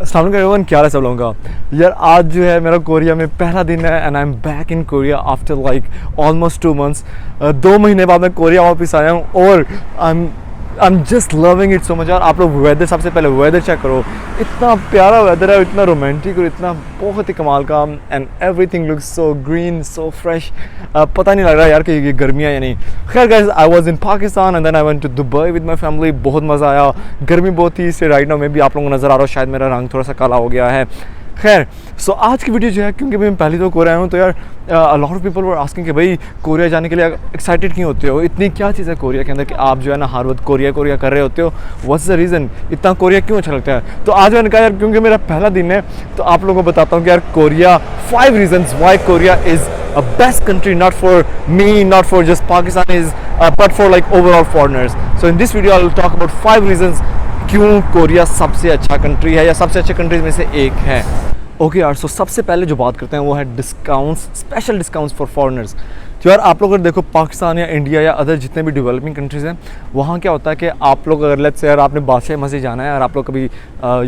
अस्सलाम वालेकुम एवरीवन, क्या हाल है सब लोगों का। यार आज जो है मेरा कोरिया में पहला दिन है and I am back in Korea after like almost 2 months. 2 महीने बाद मैं कोरिया वापस आया हूँ और I am just loving it so much. यार आप लोग वेदर, सबसे पहले वेदर चेक करो, इतना प्यारा वेदर है, इतना रोमांटिक और इतना बहुत ही कमाल का। And everything looks so green, so fresh. पता नहीं लग रहा यार कि ये गर्मियाँ या नहीं। खैर guys, I was in Pakistan and then I went to Dubai with my family. बहुत मज़ा आया, गर्मी बहुत थी, इससे राइट नाउ में भी आप लोगों को नज़र आ रहा हो शायद मेरा रंग थोड़ा सा काला हो गया है। खैर सो आज की वीडियो जो है, क्योंकि मैं पहली तो कोरिया आया हूँ, तो यार a lot of people were asking कि भाई कोरिया जाने के लिए एक्साइटेड क्यों होते हो, इतनी क्या चीज़ है कोरिया के अंदर कि आप जो है ना हर वक्त कोरिया कोरिया कर रहे होते हो, व्हाट्स द रीज़न, इतना कोरिया क्यों अच्छा लगता है। तो आज मैंने कहा यार क्योंकि मेरा पहला दिन है तो आप लोगों को बताता हूँ कि यार Korea 5 reasons why Korea is a best country, not for me, not for just Pakistanis, but for like overall foreigners. So in this video I'll talk about 5 reasons क्यों कोरिया सबसे अच्छा कंट्री है या सबसे अच्छे कंट्रीज में से एक है। ओके यार, सो सबसे पहले जो बात करते हैं वो है discounts, special discounts for foreigners. तो यार आप लोग अगर देखो पाकिस्तान या इंडिया या अदर जितने भी डेवलपिंग कंट्रीज़ हैं, वहाँ क्या होता है कि आप लोग अगर लेट्स से यार आपने बादशाह मस्जिद जाना है और आप लोग कभी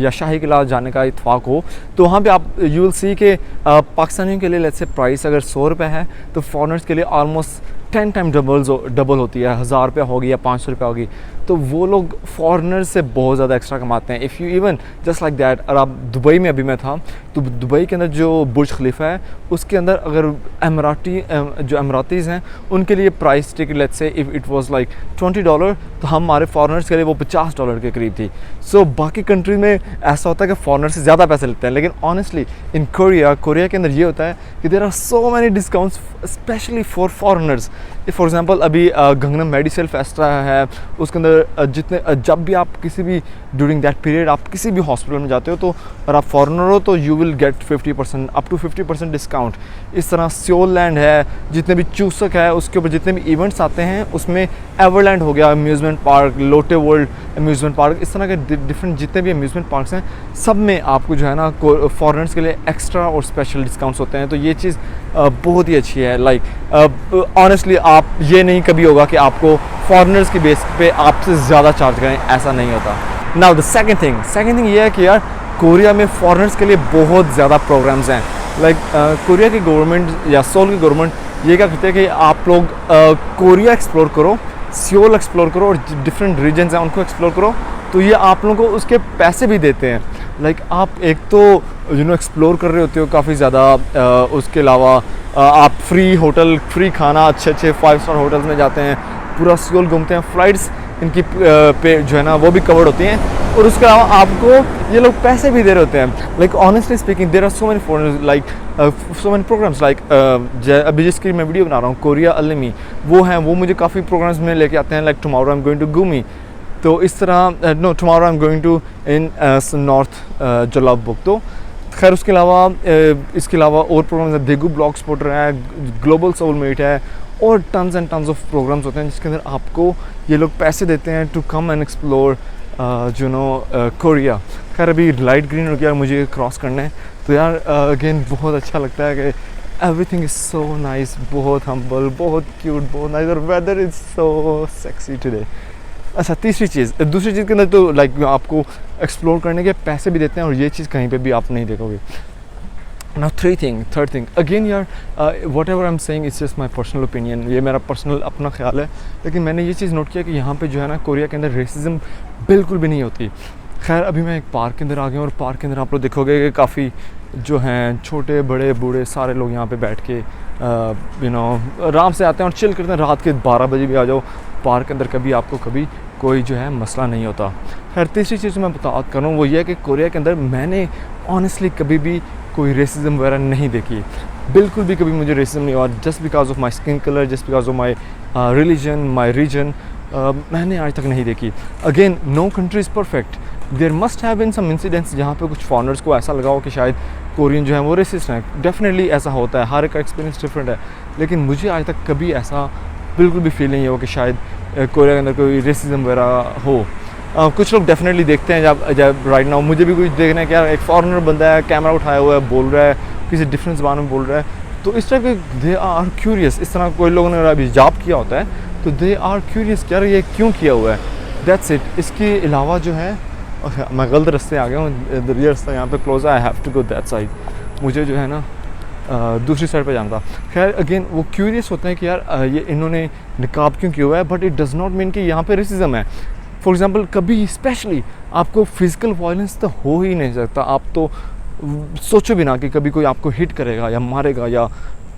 या शाही किला जाने का इत्फाक हो, तो वहाँ पे आप यू विल सी के पाकिस्तानियों के लिए लेट्स से प्राइस अगर 100 रुपये है तो फॉरेनर्स के लिए ऑलमोस्ट 10 टाइम डबल होती है, 1000 रुपये होगी या 500 रुपये होगी। तो वो लोग फॉरेनर्स से बहुत ज़्यादा एक्स्ट्रा कमाते हैं। If you even just like that, और आप दुबई में अभी मैं था तो दुबई के अंदर जो बुर्ज खलीफा है उसके अंदर अगर जो अमरातीज़ हैं उनके लिए price ticket let's say if it was like $20 तो हमारे फॉरेनर्स के लिए वो $50 के करीब थी। सो बाकी कंट्रीज में ऐसा होता है कि फॉरेनर से ज़्यादा पैसे लेते हैं, लेकिन ऑनेस्टली इन कोरिया के अंदर ये होता है कि there are so many discounts specially for foreigners. For example अभी गंगनम मेडिसेल फेस्टा है, उसके अंदर जब भी आप किसी भी ड्यूरिंग दैट पीरियड आप किसी भी हॉस्पिटल में जाते हो तो और आप फॉरेनर हो तो you will get 50% up to 50% discount. इस तरह सियोल लैंड है, जितने भी चूसक है उसके ऊपर जितने भी इवेंट्स आते हैं उसमें एवरलैंड हो गया अम्यूज़मेंट पार्क, लोटे वर्ल्ड अम्यूज़मेंट पार्क, इस तरह के डिफरेंट जितने भी अम्यूज़मेंट पार्क्स हैं सब में आपको जो है ना फॉरेनर्स के लिए एक्स्ट्रा और स्पेशल डिस्काउंट्स होते हैं। तो ये चीज़ बहुत ही अच्छी है। लाइक ऑनेस्टली आप ये नहीं कभी होगा कि आपको फॉरेनर्स की बेस पे आपसे ज़्यादा चार्ज करें, ऐसा नहीं होता। नाउ द सेकंड थिंग ये है कि यार कोरिया में फॉरेनर्स के लिए बहुत ज़्यादा प्रोग्राम्स हैं। लाइक कोरिया की गवर्नमेंट या सोल की गवर्नमेंट ये क्या करते हैं कि आप लोग कोरिया एक्सप्लोर करो, सियोल एक्सप्लोर करो और डिफरेंट रीजन्स हैं उनको एक्सप्लोर करो, तो ये आप लोगों को उसके पैसे भी देते हैं। लाइक आप एक तो एक्सप्लोर कर रहे होते हो काफ़ी ज़्यादा, उसके अलावा आप फ्री होटल, फ्री खाना, अच्छे 5 स्टार होटल्स में जाते हैं, पूरा सियोल घूमते हैं, फ़्लाइट्स इनकी पे जो है ना वो भी कवर्ड होती हैं, और उसके अलावा आपको ये लोग पैसे भी दे रहे होते हैं। Like honestly speaking there are so many foreigners, like so many programs, like अभी जिसकी मैं वीडियो बना रहा हूँ कोरिया अलमी, वो हैं, वो मुझे काफ़ी प्रोग्राम्स में लेके आते हैं। Like tomorrow I am going to Gumi, तो इस तरह no tomorrow I am going to in north Jeollabuk. तो खैर उसके अलावा इसके अलावा और प्रोग्राम्स हैं, देगू ब्लॉग स्पॉटर है, ग्लोबल सोलमेट है और tons and tons of programs होते हैं जिसके अंदर आपको ये लोग पैसे देते हैं to come and explore Korea. खैर अभी लाइट ग्रीन हो गया, मुझे क्रॉस करना है, तो यार अगेन बहुत अच्छा लगता है कि एवरीथिंग इज़ सो नाइस, बहुत हम्बल, बहुत क्यूट, बहुत नाइस, और weather is so sexy today. अच्छा दूसरी चीज़ के अंदर तो लाइक आपको एक्सप्लोर करने के पैसे भी देते हैं और ये चीज़ कहीं पे भी आप नहीं देखोगे। नाउ थर्ड थिंग अगेन यार what ever I am saying it's just my personal opinion, ये मेरा पर्सनल अपना ख्याल है, लेकिन मैंने ये चीज़ नोट किया कि यहाँ पे जो है ना कोरिया के अंदर रेसिज्म बिल्कुल भी नहीं होती। खैर अभी मैं एक पार्क के अंदर आ गया हूँ और पार्क के अंदर आप लोग देखोगे कि काफ़ी जो हैं छोटे बड़े बूढ़े सारे लोग यहाँ पे बैठ के आराम से आते हैं और चिल करते हैं। रात के 12 बजे भी आ जाओ पार्क के अंदर, कभी आपको कभी कोई जो है मसला नहीं होता। खैर तीसरी चीज़ मैं बात कर रहा हूँ वो ये है कि कोरिया के अंदर मैंने ऑनेस्टली कभी भी कोई रेसिज्म वगैरह नहीं देखी, बिल्कुल भी कभी मुझे रेसिज्म नहीं हुआ, just because of my skin colour, just because of my religion, my region, मैंने आज तक नहीं देखी। Again no country is perfect, there must have been some incidents जहाँ पे कुछ फॉरेनर्स को ऐसा लगा हो कि शायद कोरियन जो है वो रेसिस्ट हैं। डेफिनेटली ऐसा होता है, हर एक का एक्सपीरियंस डिफरेंट है, लेकिन मुझे आज तक कभी ऐसा बिल्कुल भी फील नहीं हो कि शायद कोरिया के अंदर कोई रेसिज्म वगैरह हो। कुछ लोग डेफिनेटली देखते हैं जब राइट नाउ मुझे भी कुछ देखना है कि यार एक फॉरेनर बंदा है, कैमरा उठाया हुआ है, बोल रहा है किसी डिफरेंट ज़बान में बोल रहा है, तो इस टाइप के दे आर क्यूरियस। इस तरह कोई लोगों ने अभी जॉब किया होता है तो दे आर क्यूरियस कि यार ये क्यों किया हुआ है, दैट्स इट। इसके अलावा जो है मैं गलत रास्ते आ गया हूँ, ये रास्ता यहाँ पे क्लोज है, I have to go that side, मुझे जो है ना दूसरी साइड पे जाना था। खैर अगेन वो क्यूरियस होते हैं कि यार ये इन्होंने निकाब क्यों किया हुआ है, but it does not mean कि यहाँ पे रेसिज्म है। फॉर एग्ज़ाम्पल कभी स्पेशली आपको फिज़िकल वायलेंस तो हो ही नहीं सकता, आप तो सोचो भी ना कि कभी कोई आपको हिट करेगा या मारेगा या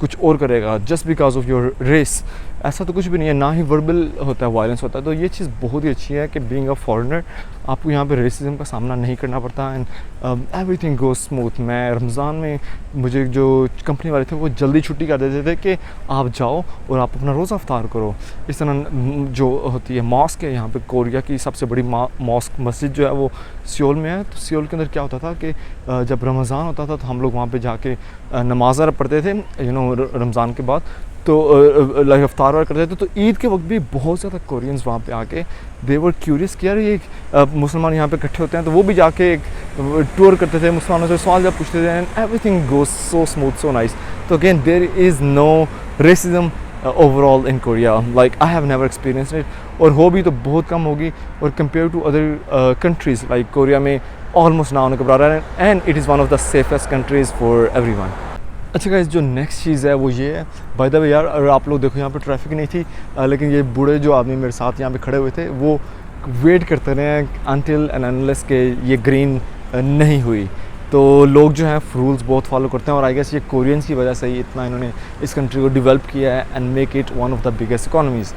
कुछ और करेगा just because of your race, ऐसा तो कुछ भी नहीं है, ना ही वर्बल होता है, वायलेंस होता है। तो ये चीज़ बहुत ही अच्छी है कि बीइंग अ फॉरेनर आपको यहाँ पे रेसिज्म का सामना नहीं करना पड़ता एंड एवरीथिंग गोज स्मूथ। मैं रमज़ान में मुझे जो कंपनी वाले थे वो जल्दी छुट्टी कर देते थे कि आप जाओ और आप अपना रोज़ा अफ्तार करो। इस तरह जो होती है मॉस्क है यहाँ पे, कोरिया की सबसे बड़ी मॉस्क मस्जिद जो है वो सियोल में है। तो सियोल के अंदर क्या होता था कि जब रमज़ान होता था तो हम लोग वहाँ पे जाके नमाज़ पढ़ते थे रमज़ान के बाद, तो लाइक अफ्तार वार करते थे। तो ईद के वक्त भी बहुत ज़्यादा कोरियंस वहाँ पे आके दे वर क्यूरियस कि यार ये मुसलमान यहाँ पे इकट्ठे होते हैं, तो वो भी जाके एक टूर करते थे, मुसलमानों से सवाल जब पूछते थे and everything goes so smooth so nice. तो again there is no racism overall in Korea, like I have never experience it, और हो भी तो बहुत कम होगी, और compare to other countries like Korea में ऑलमोस्ट ना होने के बराबर है, and it is one of the safest countries for everyone. अच्छा गाइस, जो नेक्स्ट चीज़ है वो ये है, बाय द वे यार अगर आप लोग देखो यहाँ पे ट्रैफिक नहीं थी, लेकिन ये बूढ़े जो आदमी मेरे साथ यहाँ पे खड़े हुए थे वो वेट करते रहे अनटिल एंड अनलेस के ये ग्रीन नहीं हुई। तो लोग जो हैं रूल्स बहुत फॉलो करते हैं, और आई गेस ये कोरियंस की वजह से ही इतना इन्होंने इस कंट्री को डेवलप किया है and make it one of the biggest economies.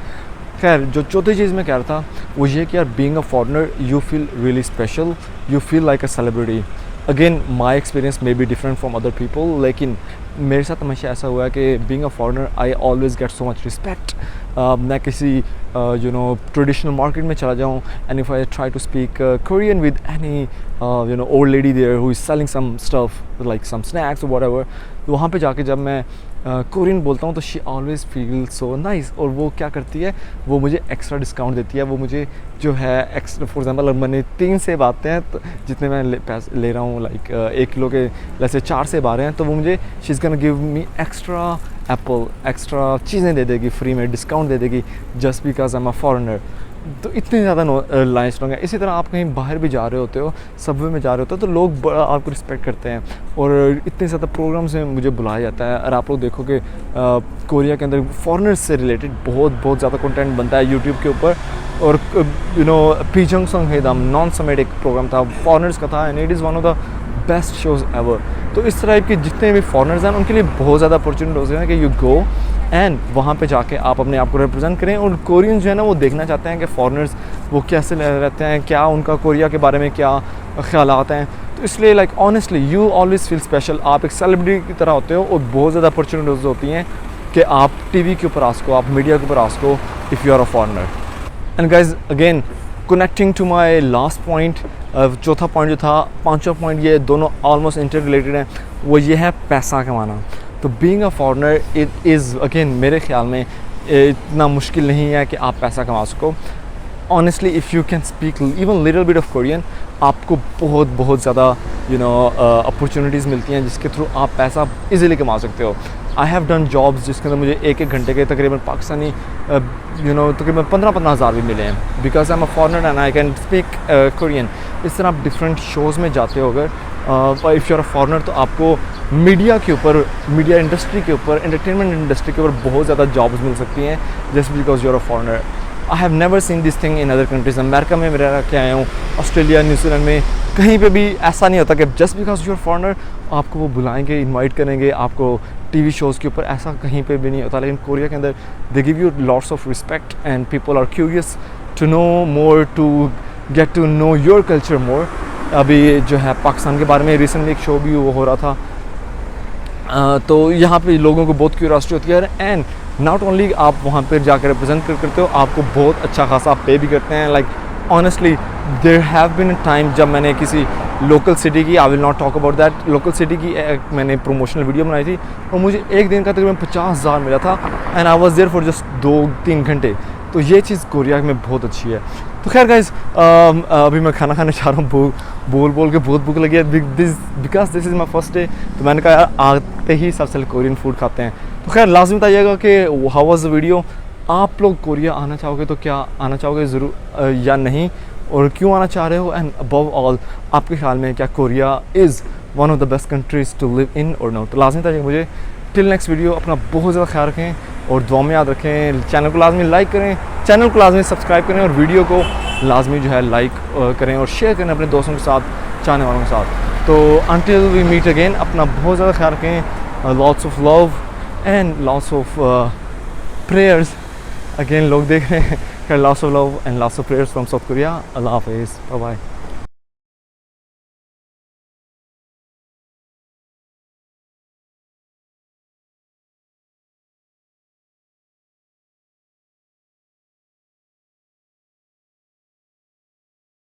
खैर जो चौथी चीज़ मैं कह रहा था वो ये कि यार being a foreigner you feel really special, you feel like a celebrity. Again my experience may be different from other people, लेकिन मेरे साथ हमेशा ऐसा हुआ है कि being a foreigner I always get so much respect. मैं किसी ट्रेडिशनल मार्केट में चला जाऊँ and if I try to speak Korean with any old lady there who is selling some stuff like some snacks और whatever, तो वहाँ पे जाके जब मैं कोरियन बोलता हूँ तो she always feel so nice, और वो क्या करती है, वो मुझे एक्स्ट्रा डिस्काउंट देती है। वो मुझे जो है एक्स्ट्रा, फॉर एग्जांपल अगर मैंने 3 सेब आते हैं तो जितने मैं पैसे ले रहा हूँ, लाइक 1 किलो के जैसे 4 सेब आ रहे हैं, तो वो मुझे she is gonna give me extra Apple, extra चीज़ें दे देगी, फ्री में डिस्काउंट दे देगी just because I am a foreigner. तो इतनी ज़्यादा लाइन स्ट्रॉन्ग है। इसी तरह आप कहीं बाहर भी जा रहे होते हो, सबवे में जा रहे होते हो, तो लोग बड़ा आपको रिस्पेक्ट करते हैं, और इतने ज़्यादा प्रोग्राम्स में मुझे बुलाया जाता है। और आप लोग देखो कि कोरिया के अंदर फॉरेनर्स से रिलेटेड बहुत ज़्यादा कंटेंट बनता है यूट्यूब के ऊपर, और पीजंग संग हेदम नॉन समेटिक प्रोग्राम था, फॉरेनर्स का था, and it is one of the best shows ever. तो इस तरह के जितने भी फॉरेनर्स हैं उनके लिए बहुत ज़्यादा अपॉर्चुनिटीज़ हैं कि यू गो एंड वहाँ पे जाके आप अपने आप को रिप्रेजेंट करें। और कोरियंस जो है ना वो देखना चाहते हैं कि फॉरेनर्स वो कैसे रहते हैं, क्या उनका कोरिया के बारे में क्या ख्यालात हैं। तो इसलिए like honestly you always feel special, आप एक सेलिब्रिटी की तरह होते हो, और बहुत ज़्यादा अपॉर्चुनिटीज़ होती हैं कि आप टीवी के ऊपर आ सको, आप मीडिया के ऊपर आ सको if you are a foreigner. And guys again connecting to my last point, चौथा पॉइंट जो था, पांचवा पॉइंट, ये दोनों ऑलमोस्ट इंटर रिलेटेड हैं, वो ये है पैसा कमाना। तो being a foreigner it is again मेरे ख्याल में इतना मुश्किल नहीं है कि आप पैसा कमा सको। Honestly if you can speak even little bit of Korean, आपको बहुत ज़्यादा अपॉर्चुनिटीज़ मिलती हैं जिसके थ्रू आप पैसा इजीली कमा सकते हो। आई हैव डन जॉब्स जिसके अंदर मुझे 1-1 घंटे के तकरीबन पाकिस्तानी तकरीबन 15-15 हज़ार भी मिले हैं, because I am a foreigner and I can speak Korean. इस तरह आप डिफरेंट शोज़ में जाते हो अगर if you are a foreigner, तो आपको मीडिया के ऊपर, मीडिया इंडस्ट्री के ऊपर, एंटरटेनमेंट इंडस्ट्री के ऊपर बहुत ज़्यादा जॉब्स मिल सकती हैं just because you are a foreigner. I have never seen this thing in other countries. America में रह के आया हूँ, ऑस्ट्रेलिया, न्यूजीलैंड में, कहीं पे भी ऐसा नहीं होता कि just because you are foreigner आपको वो बुलाएंगे, इनवाइट करेंगे आपको टीवी शोज़ के ऊपर, ऐसा कहीं पे भी नहीं होता। लेकिन कोरिया के अंदर they give you lots of respect and people are curious to know more, to get to know your culture more. अभी जो है पाकिस्तान के बारे में रिसेंटली एक शो भी वो हो रहा था, तो यहाँ पे लोगों को बहुत क्यूरियोसिटी होती है, एंड नॉट ओनली आप वहाँ पर जाकर रिप्रेजेंट करते हो, आपको बहुत अच्छा खासा पे भी करते हैं। Like honestly there have been a time जब मैंने किसी लोकल सिटी की, I will not talk about that, local city की मैंने प्रमोशनल वीडियो बनाई थी और मुझे एक दिन का तकरीबन 50,000 मिला था, and I was there for just 2-3 घंटे। तो ये चीज़ कोरिया में बहुत अच्छी है। तो खैर गाइज, अभी मैं खाना खाने जा रहा हूँ, बोल के बहुत भूख लगी है, because this is my first day. तो मैंने कहा यार आते ही सबसे पहले कोरियन फूड खाते हैं। तो खैर लाजमी बताइएगा कि हाउ वाज द वीडियो, आप लोग कोरिया आना चाहोगे तो क्या आना चाहोगे ज़रूर या नहीं, और क्यों आना चाह रहे हो, एंड अबव ऑल आपके ख्याल में क्या Korea is one of the best countries to live in और नॉट। तो लाजमी था मुझे। टिल नेक्स्ट वीडियो, अपना बहुत ज़्यादा ख्याल रखें और दुआ में याद रखें। चैनल को लाजमी लाइक करें, चैनल को लाजमी सब्सक्राइब करें और वीडियो को लाजमी जो है लाइक करें और शेयर करें अपने दोस्तों के साथ, चाहने वालों के साथ। तो अंटिल वी मीट अगेन, अपना बहुत ज़्यादा ख्याल रखें। Lots of love and lots of prayers. Again लोग देख रहे हैं, lots of love and lots of prayers from South Korea. अल्लाह हाफिज़, बाय बाय।